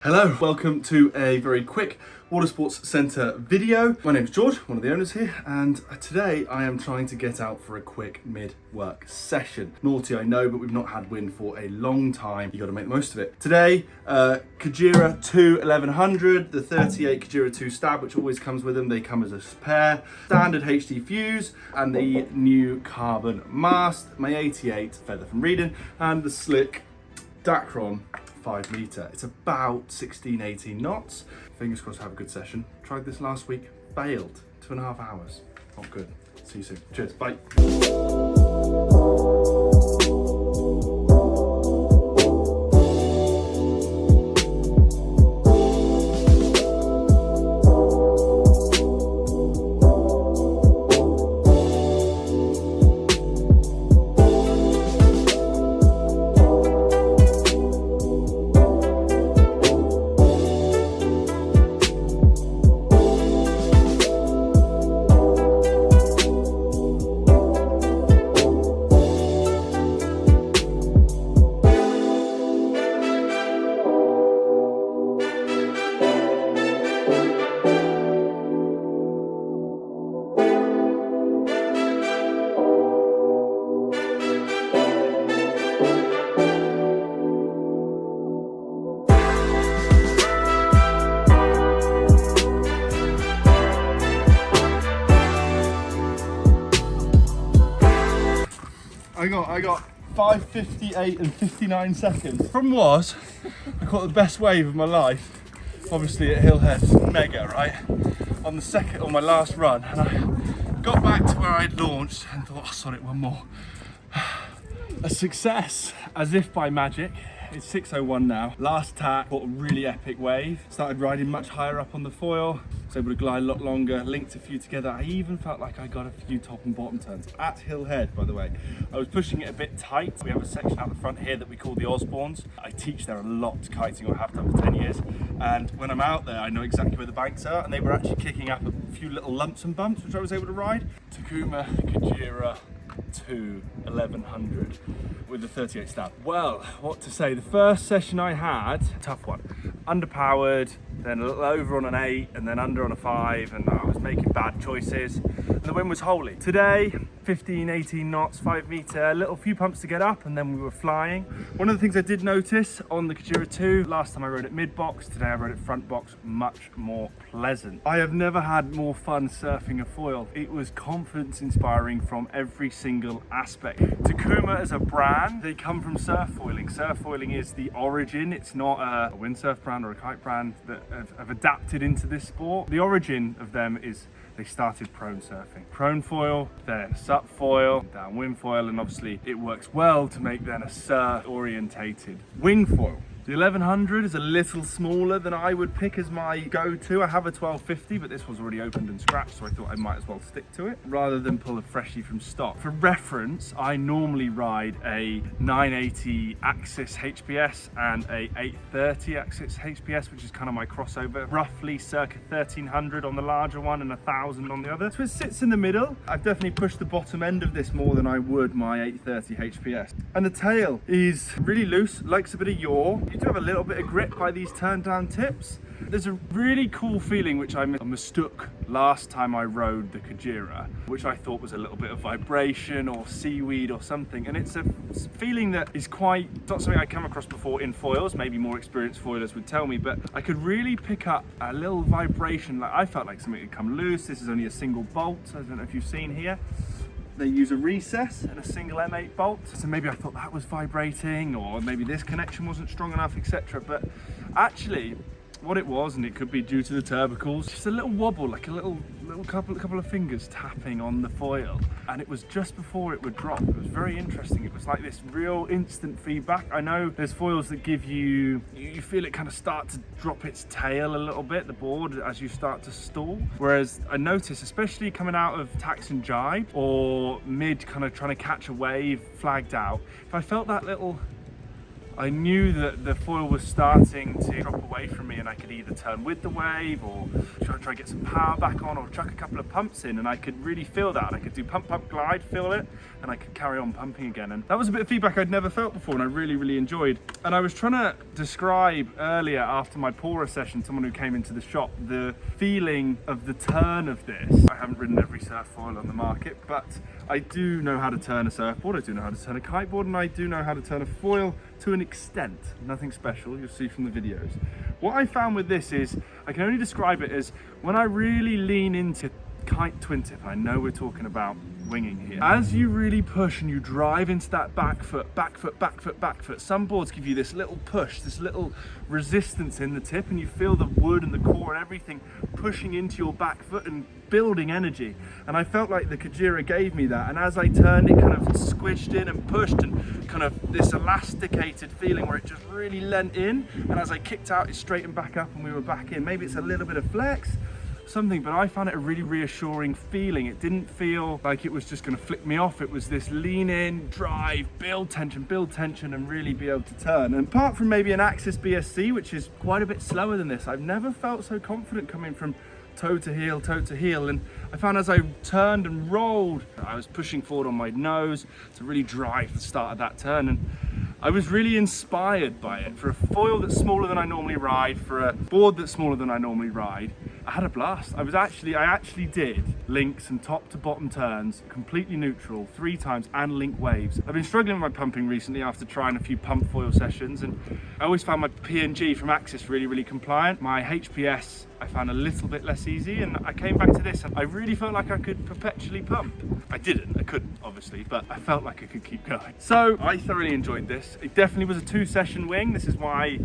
Hello, welcome to a very quick Watersports Centre video. My name's George, one of the owners here, and today I am trying to get out for a quick mid-work session. Naughty, I know, but we've not had wind for a long time. You got to make the most of it. Today, Kujira II 1100, the 38 Kujira II stab, which always comes with them. They come as a pair, standard HD fuse, and the new carbon mast, my 88 feather from Reading, and the slick Dacron 5 meter. It's about 16-18 knots. Fingers crossed I have a good session. Tried this last week, failed. 2.5 hours. Not good. See you soon. Cheers. Bye. I got 5:58 and 59 seconds. Problem was, I caught the best wave of my life, obviously at Hillhead, mega, right? On the second, on my last run, and I got back to where I'd launched and thought, oh, sod it, one more. A success, as if by magic. It's 6:01 now. Last tack, caught a really epic wave. Started riding much higher up on the foil. Was able to glide a lot longer, linked a few together. I even felt like I got a few top and bottom turns at Hillhead, by the way. I was pushing it a bit tight. We have a section out the front here that we call the Osbornes. I teach there a lot kiting, or have done for 10 years. And when I'm out there, I know exactly where the banks are, and they were actually kicking up a few little lumps and bumps, which I was able to ride. Takuma Kujira II 1100 with the 38 stab. Well, what to say, the first session I had, tough one, underpowered, then a little over on an 8 and then under on a 5, and I was making bad choices and the wind was holy. Today 15-18 knots, 5 meter, a little few pumps to get up, and then we were flying. One of the things I did notice on the Kujira II, last time I rode it mid box, today I rode it front box, much more pleasant. I have never had more fun surfing a foil. It was confidence inspiring from every single aspect. Takuma as a brand, they come from surf foiling. Surf foiling is the origin. It's not a windsurf brand or a kite brand that have adapted into this sport. The origin of them is they started prone surfing. Prone foil, then sup foil, downwind foil, and obviously it works well to make then a surf orientated wing foil. The 1100 is a little smaller than I would pick as my go-to. I have a 1250, but this was already opened and scratched, so I thought I might as well stick to it rather than pull a freshie from stock. For reference, I normally ride a 980 Axis HPS and a 830 Axis HPS, which is kind of my crossover, roughly circa 1300 on the larger one and 1000 on the other. So it sits in the middle. I've definitely pushed the bottom end of this more than I would my 830 HPS. And the tail is really loose, likes a bit of yaw. You do have a little bit of grip by these turn down tips. There's a really cool feeling which I mistook last time I rode the Kujira, which I thought was a little bit of vibration or seaweed or something, and it's a feeling that is quite, not something I come across before in foils. Maybe more experienced foilers would tell me, but I could really pick up a little vibration. Like I felt like something had come loose. This is only a single bolt. I don't know if you've seen here. They use a recess and a single M8 bolt, so maybe I thought that was vibrating, or maybe this connection wasn't strong enough, etc. But actually what it was, and it could be due to the turbicles, just a little wobble, like a little couple of fingers tapping on the foil, and it was just before it would drop. It was very interesting. It was like this real instant feedback. I know there's foils that give you feel it kind of start to drop its tail a little bit, the board, as you start to stall, whereas I noticed, especially coming out of tacks and jibe or mid, kind of trying to catch a wave, flagged out, if I felt that little, I knew that the foil was starting to drop away from me, and I could could either turn with the wave or try and get some power back on or chuck a couple of pumps in, and I could really feel that. And I could do pump, pump, glide, feel it, and I could carry on pumping again. And that was a bit of feedback I'd never felt before, and I really, really enjoyed. And I was trying to describe earlier after my Pora session, someone who came into the shop, the feeling of the turn of this. I haven't ridden every surf foil on the market, but I do know how to turn a surfboard, I do know how to turn a kiteboard, and I do know how to turn a foil to an extent. Nothing special, you'll see from the videos. What I found with this is, I can only describe it as when I really lean into kite twin tip. I know we're talking about winging here. As you really push and you drive into that back foot, back foot, back foot, back foot, some boards give you this little push, this little resistance in the tip, and you feel the wood and the core and everything pushing into your back foot and building energy. And I felt like the Kujira gave me that, and as I turned, it kind of squished in and pushed, and kind of this elasticated feeling where it just really leant in, and as I kicked out, it straightened back up and we were back in. Maybe it's a little bit of flex, something, but I found it a really reassuring feeling. It didn't feel like it was just going to flick me off. It was this lean in, drive, build tension, and really be able to turn. And apart from maybe an Axis BSC, which is quite a bit slower than this, I've never felt so confident coming from toe to heel. And I found as I turned and rolled, I was pushing forward on my nose to really drive the start of that turn. And I was really inspired by it. For a foil that's smaller than I normally ride, for a board that's smaller than I normally ride, I had a blast. I actually did links and top to bottom turns, completely neutral, 3 times, and link waves. I've been struggling with my pumping recently after trying a few pump foil sessions, and I always found my P&G from Axis really, really compliant. My HPS I found a little bit less easy, and I came back to this and I really felt like I could perpetually pump. I couldn't obviously, but I felt like I could keep going. So I thoroughly enjoyed this. It definitely was a 2-session wing. This is why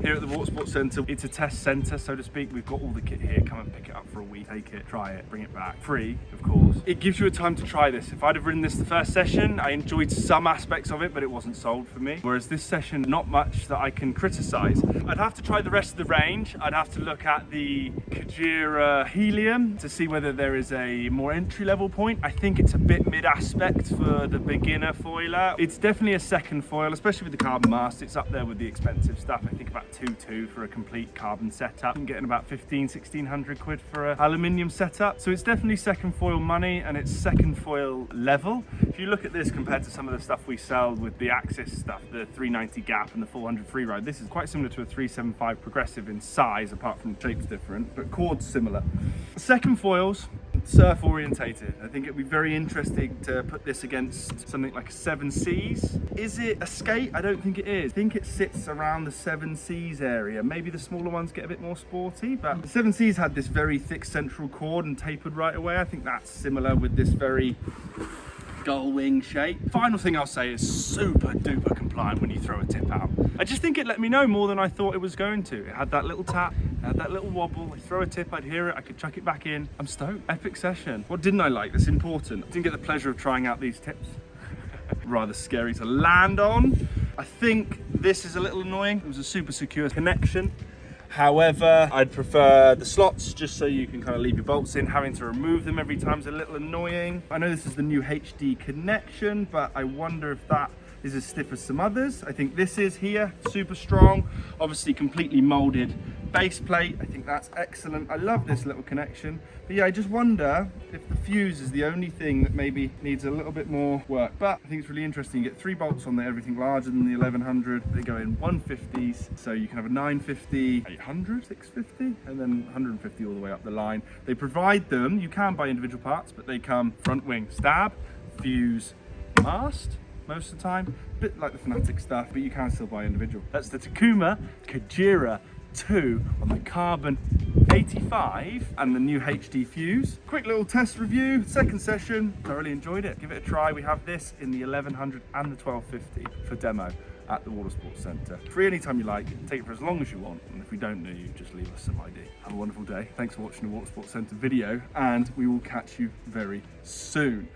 here at the Watersports Centre, it's a test centre, so to speak. We've got all the kit here. Come and pick it up for a week, take it, try it, bring it back. Free, of course. It gives you a time to try this. If I'd have ridden this the first session, I enjoyed some aspects of it, but it wasn't sold for me. Whereas this session, not much that I can criticise. I'd have to try the rest of the range. I'd have to look at the Kujira Helium to see whether there is a more entry-level point. I think it's a bit mid-aspect for the beginner foiler. It's definitely a second foil, especially with the carbon mast. It's up there with the expensive stuff. I think about 2.2 for a complete carbon setup. I'm getting about 1,500–1,600 quid for an aluminium setup. So it's definitely second foil money, and it's second foil level. If you look at this compared to some of the stuff we sell with the Axis stuff, the 390 gap and the 400 free ride, this is quite similar to a 375 progressive in size, apart from shape's different, but chord's similar. Second foils, surf orientated. I think it'd be very interesting to put this against something like a 7Cs. Is it a skate? I don't think it is. I think it sits around the 7Cs area. Maybe the smaller ones get a bit more sporty, but the 7Cs had this very thick central chord and tapered right away. I think that's similar with this very gull wing shape. Final thing I'll say is super duper compliant when you throw a tip out. I just think it let me know more than I thought it was going to. It had that little tap, it had that little wobble. I throw a tip, I'd hear it, I could chuck it back in. I'm stoked. Epic session. What didn't I like? That's important. I didn't get the pleasure of trying out these tips. Rather scary to land on. I think this is a little annoying. It was a super secure connection. However, I'd prefer the slots just so you can kind of leave your bolts in. Having to remove them every time is a little annoying. I know this is the new HD connection, but I wonder if that is as stiff as some others. I think this is here, super strong, obviously completely molded base plate. I think that's excellent. I love this little connection. But yeah, I just wonder if the fuse is the only thing that maybe needs a little bit more work. But I think it's really interesting. You get 3 bolts on there, everything larger than the 1100. They go in 150s, so you can have a 950, 800, 650, and then 150 all the way up the line. They provide them, you can buy individual parts, but they come front wing stab, fuse, mast, most of the time. A bit like the Fanatic stuff, but you can still buy individual. That's the Takuma Kujira II on the Carbon 85 and the new HD fuse. Quick little test review, second session, thoroughly enjoyed it. Give it a try. We have this in the 1100 and the 1250 for demo at the Watersports Centre. Free anytime you like, take it for as long as you want, and if we don't know you, just leave us some ID. Have a wonderful day. Thanks for watching the Watersports Centre video, and we will catch you very soon.